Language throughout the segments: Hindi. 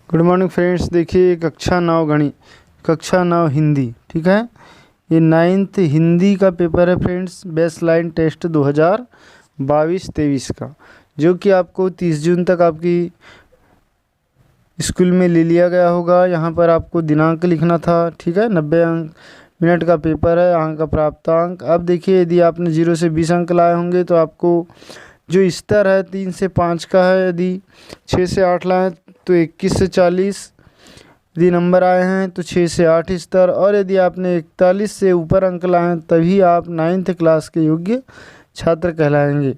Good morning friends. देखिए कक्षा 9 गणित, कक्षा 9 हिंदी, ठीक है। ये 9th हिंदी का पेपर है फ्रेंड्स, बेस लाइन टेस्ट 2022-23 का, जो कि आपको 30 जून तक आपकी स्कूल में ले लिया गया होगा। यहाँ पर आपको दिनांक लिखना था, ठीक है। 90 मिनट का पेपर है, अंक का प्राप्तांक। अब देखिए यदि आपने 0 से 20 अंक लाए होंगे तो आपको जो स्तर है 3 से 5 का है। यदि 6 से 8 लाए तो 21 से 40, यदि नंबर आए हैं तो 6 से 8 स्तर, और यदि आपने 41 से ऊपर अंक लाए हैं तभी आप 9th क्लास के योग्य छात्र कहलाएंगे,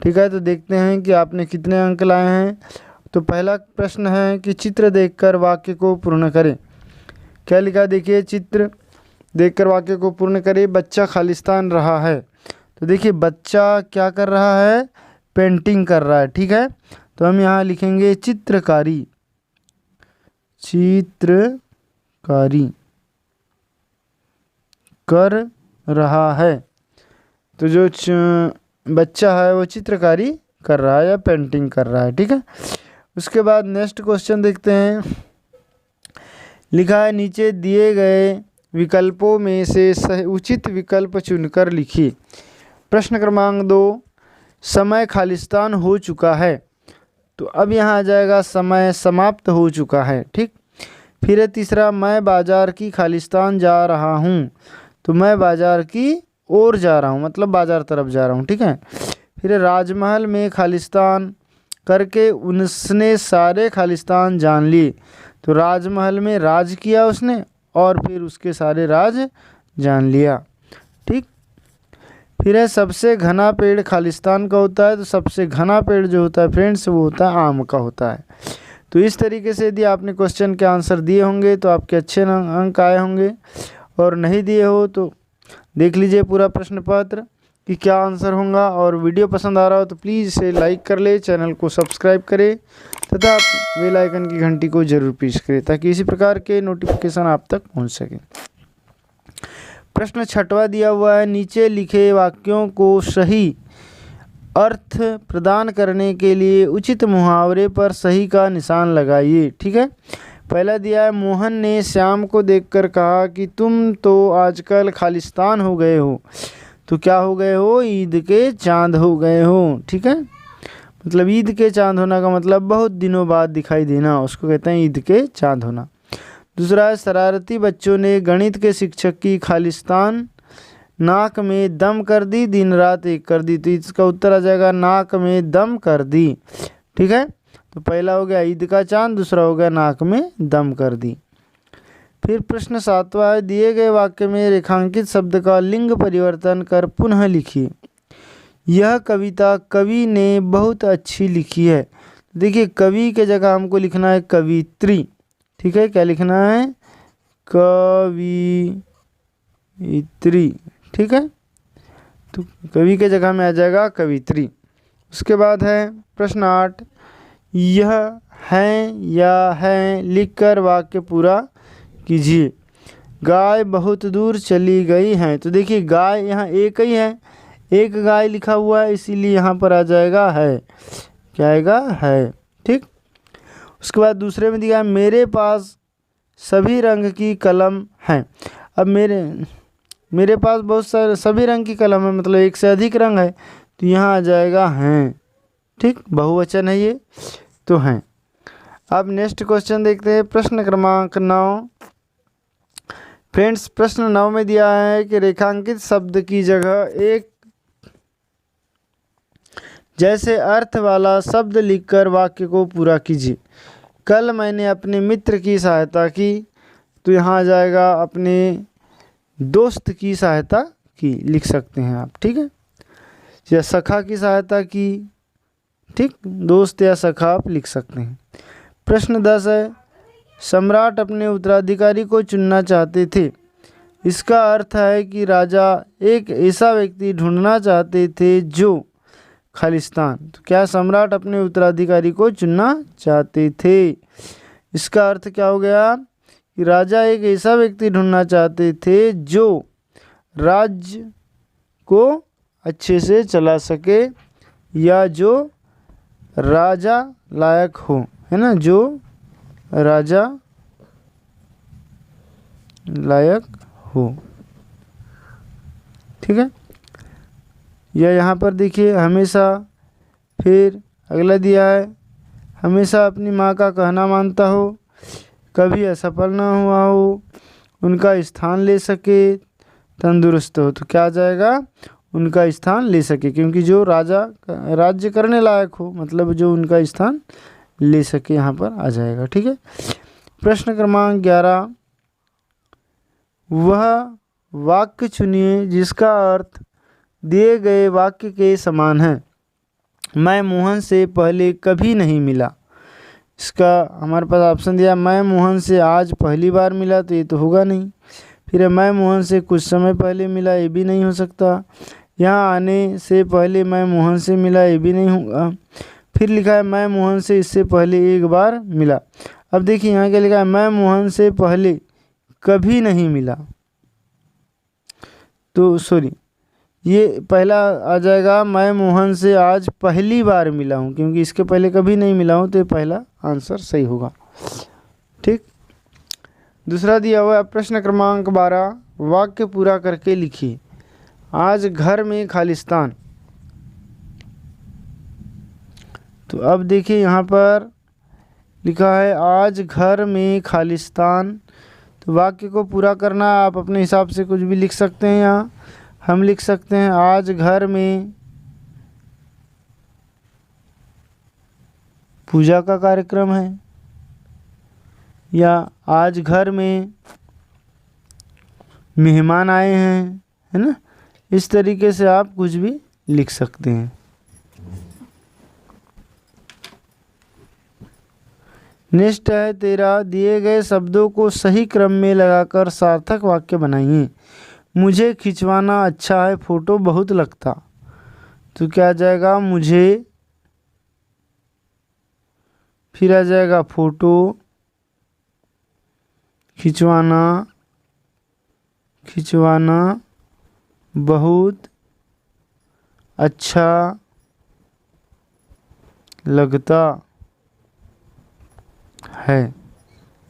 ठीक है। तो देखते हैं कि आपने कितने अंक लाए हैं। तो पहला प्रश्न है कि चित्र देखकर वाक्य को पूर्ण करें। क्या लिखा है देखिए, चित्र देखकर वाक्य को पूर्ण करें। बच्चा खालिस्तान रहा है, तो देखिए बच्चा क्या कर रहा है, पेंटिंग कर रहा है, ठीक है। तो हम यहाँ लिखेंगे चित्रकारी, चित्रकारी कर रहा है। तो जो बच्चा है वो चित्रकारी कर रहा है या पेंटिंग कर रहा है, ठीक है। उसके बाद नेक्स्ट क्वेश्चन देखते हैं। लिखा है नीचे दिए गए विकल्पों में से उचित विकल्प चुनकर लिखिए। प्रश्न क्रमांक 2, समय खालिस्तान हो चुका है। तो अब यहाँ आ जाएगा समय समाप्त हो चुका है, ठीक। फिर है तीसरा, मैं बाजार की खालिस्तान जा रहा हूँ। तो मैं बाजार की ओर जा रहा हूँ, मतलब बाजार तरफ जा रहा हूँ, ठीक है। फिर है राजमहल में खालिस्तान करके उसने सारे खालिस्तान जान लिए। तो राजमहल में राज किया उसने और फिर उसके सारे राज जान लिया, ठीक। फिर है सबसे घना पेड़ खालिस्तान का होता है। तो सबसे घना पेड़ जो होता है फ्रेंड्स वो होता है आम का होता है। तो इस तरीके से यदि आपने क्वेश्चन के आंसर दिए होंगे तो आपके अच्छे अंक आए होंगे, और नहीं दिए हो तो देख लीजिए पूरा प्रश्न पत्र कि क्या आंसर होगा। और वीडियो पसंद आ रहा हो तो प्लीज़ इसे लाइक कर ले, चैनल को सब्सक्राइब करें तथा बेल आइकन की घंटी को जरूर प्रेस करें ताकि इसी प्रकार के नोटिफिकेशन आप तक पहुंच सके। प्रश्न 6वां दिया हुआ है, नीचे लिखे वाक्यों को सही अर्थ प्रदान करने के लिए उचित मुहावरे पर सही का निशान लगाइए, ठीक है। पहला दिया है, मोहन ने श्याम को देखकर कहा कि तुम तो आजकल खालिस्तान हो गए हो। तो क्या हो गए हो, ईद के चांद हो गए हो, ठीक है। मतलब ईद के चांद होना का मतलब बहुत दिनों बाद दिखाई देना, उसको कहते हैं ईद के चांद होना। दूसरा है, शरारती बच्चों ने गणित के शिक्षक की खालिस्तान नाक में दम कर दी, दिन रात एक कर दी। तो इसका उत्तर आ जाएगा नाक में दम कर दी, ठीक है। तो पहला हो गया ईद का चांद, दूसरा हो गया नाक में दम कर दी। फिर प्रश्न 7वां है, दिए गए वाक्य में रेखांकित शब्द का लिंग परिवर्तन कर पुनः लिखिए। यह कविता कवि ने बहुत अच्छी लिखी है। देखिए कवि के जगह हमको लिखना है कवित्री, ठीक है। क्या लिखना है, कवित्री, ठीक है। तो कवि के जगह में आ जाएगा कवित्री। उसके बाद है प्रश्न 8, यह है या है लिखकर वाक्य पूरा कीजिए। गाय बहुत दूर चली गई है। तो देखिए गाय यहाँ एक ही है, एक गाय लिखा हुआ है, इसीलिए यहाँ पर आ जाएगा है। क्या आएगा, है, ठीक। उसके बाद दूसरे में दिया, मेरे पास सभी रंग की कलम है। अब मेरे पास बहुत सारे सभी रंग की कलम है, मतलब एक से अधिक रंग है, तो यहाँ आ जाएगा हैं, ठीक। बहुवचन है ये, तो हैं। अब नेक्स्ट क्वेश्चन देखते हैं, प्रश्न क्रमांक 9। फ्रेंड्स प्रश्न 9 में दिया है कि रेखांकित शब्द की जगह एक जैसे अर्थ वाला शब्द लिखकर वाक्य को पूरा कीजिए। कल मैंने अपने मित्र की सहायता की। तो यहाँ आ जाएगा अपने दोस्त की सहायता की, लिख सकते हैं आप, ठीक है। या सखा की सहायता की, ठीक, दोस्त या सखा आप लिख सकते हैं। प्रश्न 10 है, सम्राट अपने उत्तराधिकारी को चुनना चाहते थे। इसका अर्थ है कि राजा एक ऐसा व्यक्ति ढूंढना चाहते थे जो खालिस्तान। तो क्या सम्राट अपने उत्तराधिकारी को चुनना चाहते थे, इसका अर्थ क्या हो गया कि राजा एक ऐसा व्यक्ति ढूंढना चाहते थे जो राज्य को अच्छे से चला सके या जो राजा लायक हो, है ना, जो राजा लायक हो। ठीक है, या यहाँ पर देखिए हमेशा, फिर अगला दिया है हमेशा अपनी माँ का कहना मानता हो, कभी असफल ना हुआ हो, उनका स्थान ले सके, तंदुरुस्त हो। तो क्या आ जाएगा, उनका स्थान ले सके, क्योंकि जो राज्य करने लायक हो, मतलब जो उनका स्थान ले सके, यहाँ पर आ जाएगा। ठीक है, प्रश्न क्रमांक 11, वह वाक्य चुनिए जिसका अर्थ दिए गए वाक्य के समान है। मैं मोहन से पहले कभी नहीं मिला। इसका हमारे पास ऑप्शन दिया, मैं मोहन से आज पहली बार मिला, तो ये तो होगा नहीं। फिर है मैं मोहन से कुछ समय पहले मिला, ये भी नहीं हो सकता। यहाँ आने से पहले मैं मोहन से मिला, ये भी नहीं होगा। फिर लिखा है मैं मोहन से इससे पहले एक बार मिला। अब देखिए यहाँ क्या लिखा है, मैं मोहन से पहले कभी नहीं मिला, तो सॉरी, ये पहला आ जाएगा मैं मोहन से आज पहली बार मिला हूँ, क्योंकि इसके पहले कभी नहीं मिला हूँ, तो ये पहला आंसर सही होगा। ठीक, दूसरा दिया हुआ है प्रश्न क्रमांक 12, वाक्य पूरा करके लिखिए। आज घर में खालिस्तान। तो अब देखिए यहाँ पर लिखा है आज घर में खालिस्तान। तो वाक्य को पूरा करना, आप अपने हिसाब से कुछ भी लिख सकते हैं। यहाँ हम लिख सकते हैं आज घर में पूजा का कार्यक्रम है, या आज घर में मेहमान आए हैं, है ना। इस तरीके से आप कुछ भी लिख सकते हैं। नेक्स्ट है 13, दिए गए शब्दों को सही क्रम में लगाकर सार्थक वाक्य बनाइए। मुझे खिंचवाना अच्छा है, फोटो बहुत लगता। तो क्या आ जाएगा, मुझे, फिर आ जाएगा फोटो, खिंचवाना बहुत अच्छा लगता है।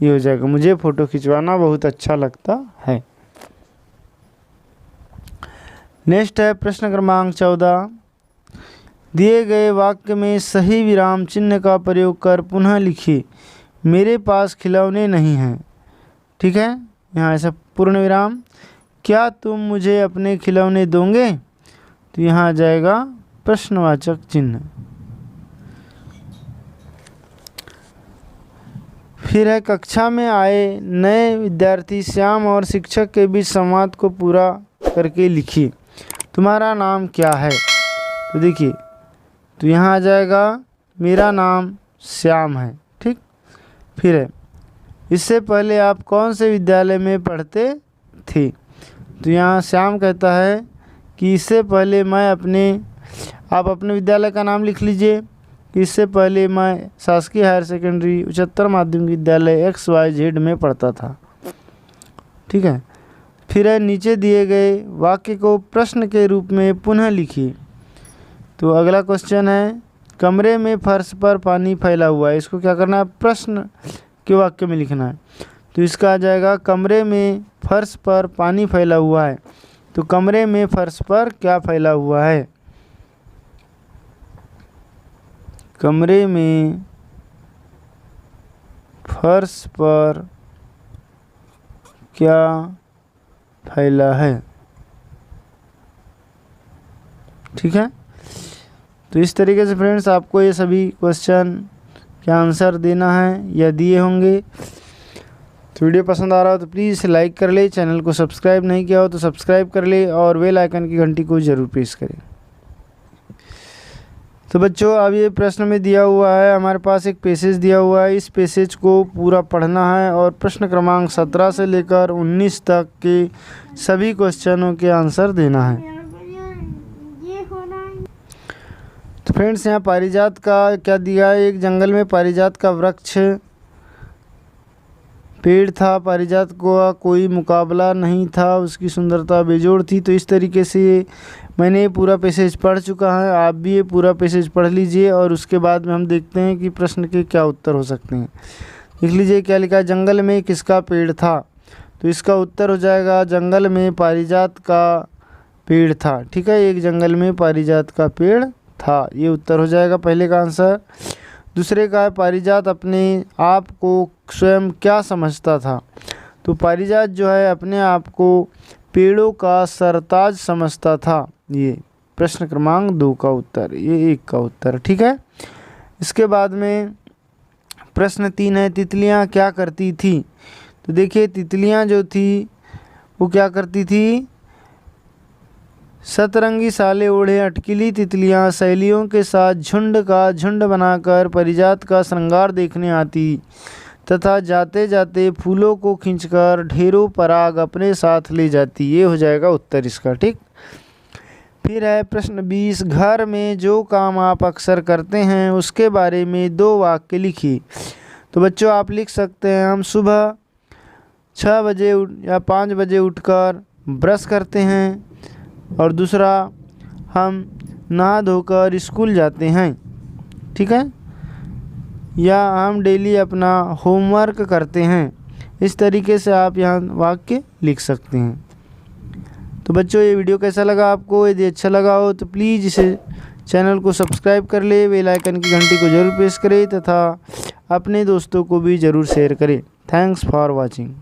ये हो जाएगा, मुझे फ़ोटो खिंचवाना बहुत अच्छा लगता है। नेक्स्ट है प्रश्न क्रमांक 14, दिए गए वाक्य में सही विराम चिन्ह का प्रयोग कर पुनः लिखिए। मेरे पास खिलौने नहीं हैं। ठीक है, यहाँ ऐसा पूर्ण विराम। क्या तुम मुझे अपने खिलौने दोगे? तो यहाँ आ जाएगा प्रश्नवाचक चिन्ह। फिर है कक्षा में आए नए विद्यार्थी श्याम और शिक्षक के बीच संवाद को पूरा करके लिखिए। तुम्हारा नाम क्या है? तो देखिए, तो यहाँ आ जाएगा मेरा नाम श्याम है। ठीक, फिर है इससे पहले आप कौन से विद्यालय में पढ़ते थे? तो यहाँ श्याम कहता है कि इससे पहले मैं आप अपने विद्यालय का नाम लिख लीजिए। इससे पहले मैं शासकीय हायर सेकेंडरी उच्चतर माध्यमिक विद्यालय XYZ में पढ़ता था। ठीक है, फिर है नीचे दिए गए वाक्य को प्रश्न के रूप में पुनः लिखिए। तो अगला क्वेश्चन है कमरे में फर्श पर पानी फैला हुआ है। इसको क्या करना है, प्रश्न के वाक्य में लिखना है। तो इसका आ जाएगा कमरे में फर्श पर पानी फैला हुआ है। तो कमरे में फर्श पर क्या फैला हुआ है? कमरे में फर्श पर क्या फैला है? ठीक है, तो इस तरीके से फ्रेंड्स आपको ये सभी क्वेश्चन के आंसर देना है या दिए होंगे। तो वीडियो पसंद आ रहा हो तो प्लीज़ लाइक कर ले, चैनल को सब्सक्राइब नहीं किया हो तो सब्सक्राइब कर ले और बेल आइकन की घंटी को ज़रूर प्रेस करें। तो बच्चों अब ये प्रश्न में दिया हुआ है, हमारे पास एक पैसेज दिया हुआ है। इस पैसेज को पूरा पढ़ना है और प्रश्न क्रमांक 17 से लेकर 19 तक के सभी क्वेश्चनों के आंसर देना है। तो फ्रेंड्स यहाँ पारिजात का क्या दिया है, एक जंगल में पारिजात का वृक्ष पेड़ था। पारिजात को कोई मुकाबला नहीं था, उसकी सुंदरता बेजोड़ थी। तो इस तरीके से मैंने ये पूरा पैसेज पढ़ चुका है, आप भी ये पूरा पैसेज पढ़ लीजिए और उसके बाद में हम देखते हैं कि प्रश्न के क्या उत्तर हो सकते हैं। लिख लीजिए क्या लिखा है, जंगल में किसका पेड़ था। तो इसका उत्तर हो जाएगा जंगल में पारिजात का पेड़ था। ठीक है, एक जंगल में पारिजात का पेड़ था, ये उत्तर हो जाएगा पहले का आंसर। दूसरे का है पारिजात अपने आप को स्वयं क्या समझता था। तो पारिजात जो है अपने आप को पेड़ों का सरताज समझता था। ये प्रश्न क्रमांक 2 का उत्तर, ये 1 का उत्तर। ठीक है, इसके बाद में प्रश्न 3 है, तितलियां क्या करती थी। तो देखिए तितलियां जो थी वो क्या करती थी, सतरंगी साले ओढ़े अटकीली तितलियां सहेलियों के साथ झुंड का झुंड बनाकर पारिजात का श्रृंगार देखने आती तथा जाते जाते फूलों को खींचकर ढेरों पराग अपने साथ ले जाती। ये हो जाएगा उत्तर इसका। ठीक, फिर है प्रश्न 20, घर में जो काम आप अक्सर करते हैं उसके बारे में 2 वाक्य लिखिए। तो बच्चों आप लिख सकते हैं, हम सुबह 6 बजे या 5 बजे उठकर ब्रश करते हैं, और दूसरा हम नहा धोकर स्कूल जाते हैं। ठीक है, या हम डेली अपना होमवर्क करते हैं। इस तरीके से आप यहाँ वाक्य लिख सकते हैं। तो बच्चों ये वीडियो कैसा लगा आपको, यदि अच्छा लगा हो तो प्लीज़ इसे चैनल को सब्सक्राइब कर ले, बेल आइकन की घंटी को जरूर प्रेस करें तथा अपने दोस्तों को भी ज़रूर शेयर करें। Thanks for watching.